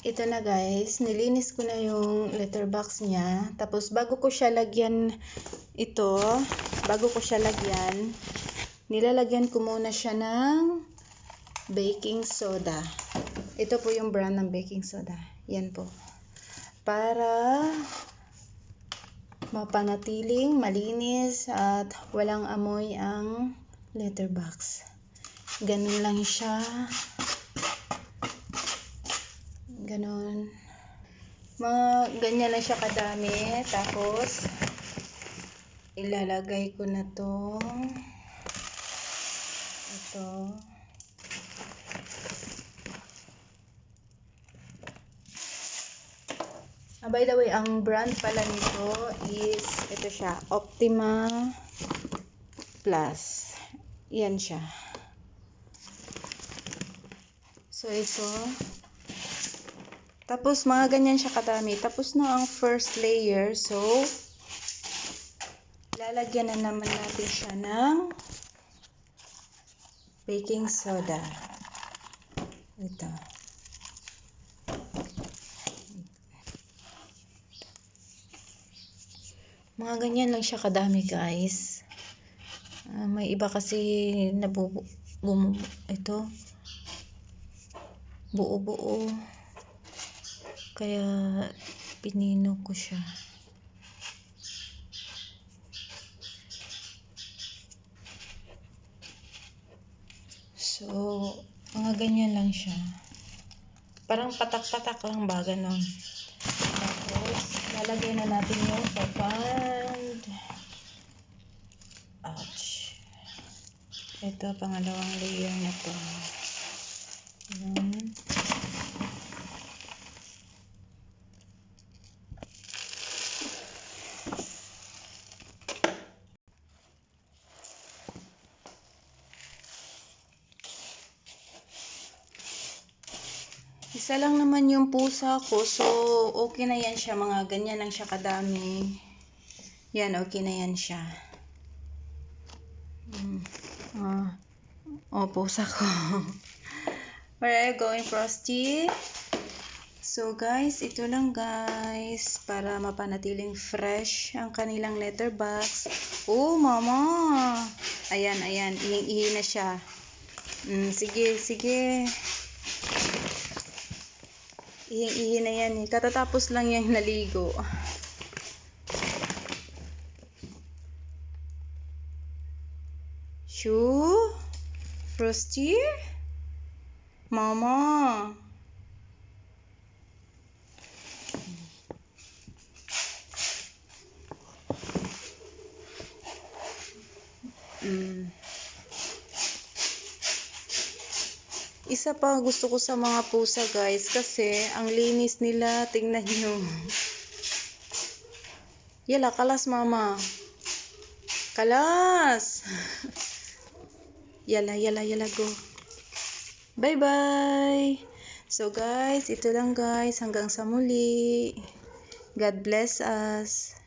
Ito na guys, nilinis ko na yung letter box niya. Tapos bago ko siya lagyan nilalagyan ko muna siya ng baking soda. Ito po yung brand ng baking soda. Yan po. Para mapanatiling malinis at walang amoy ang letter box. Ganun lang siya. Ganon. Ganyan lang siya kadami. Tapos, ilalagay ko na to. Ito. By the way, ang brand pala nito is, ito siya, Optima Plus. Yan siya. So, ito. Tapos, mga ganyan siya kadami. Tapos na ang first layer. So, lalagyan na naman natin siya ng baking soda. Ito. Mga ganyan lang siya kadami, guys. May iba kasi buo-buo. Kaya pinino ko siya. So, mga ganyan lang siya. Parang patak-patak lang ba, ganon. Tapos, lalagyan na natin yung papand. Ouch. Ito, pangalawang layer na to. Ayan. Isa lang naman yung pusa ko, so okay na yan siya, mga ganyan lang siya kadami. Yan, okay na yan siya. Pusa ko. Where are you going, Frosty? So guys, ito lang guys, para mapanatiling fresh ang kanilang letter box. Oh, mama! Ayan, ihing-ihi na siya. Sige. Ihing-ihi na yan. Katatapos lang yung naligo. Shoo? Frosty? Mama? Isa pa gusto ko sa mga pusa guys, kasi ang linis nila, tingnan nyo. Yala, kalas mama. Kalas. Yala, go. Bye bye. So guys, ito lang guys, hanggang sa muli. God bless us.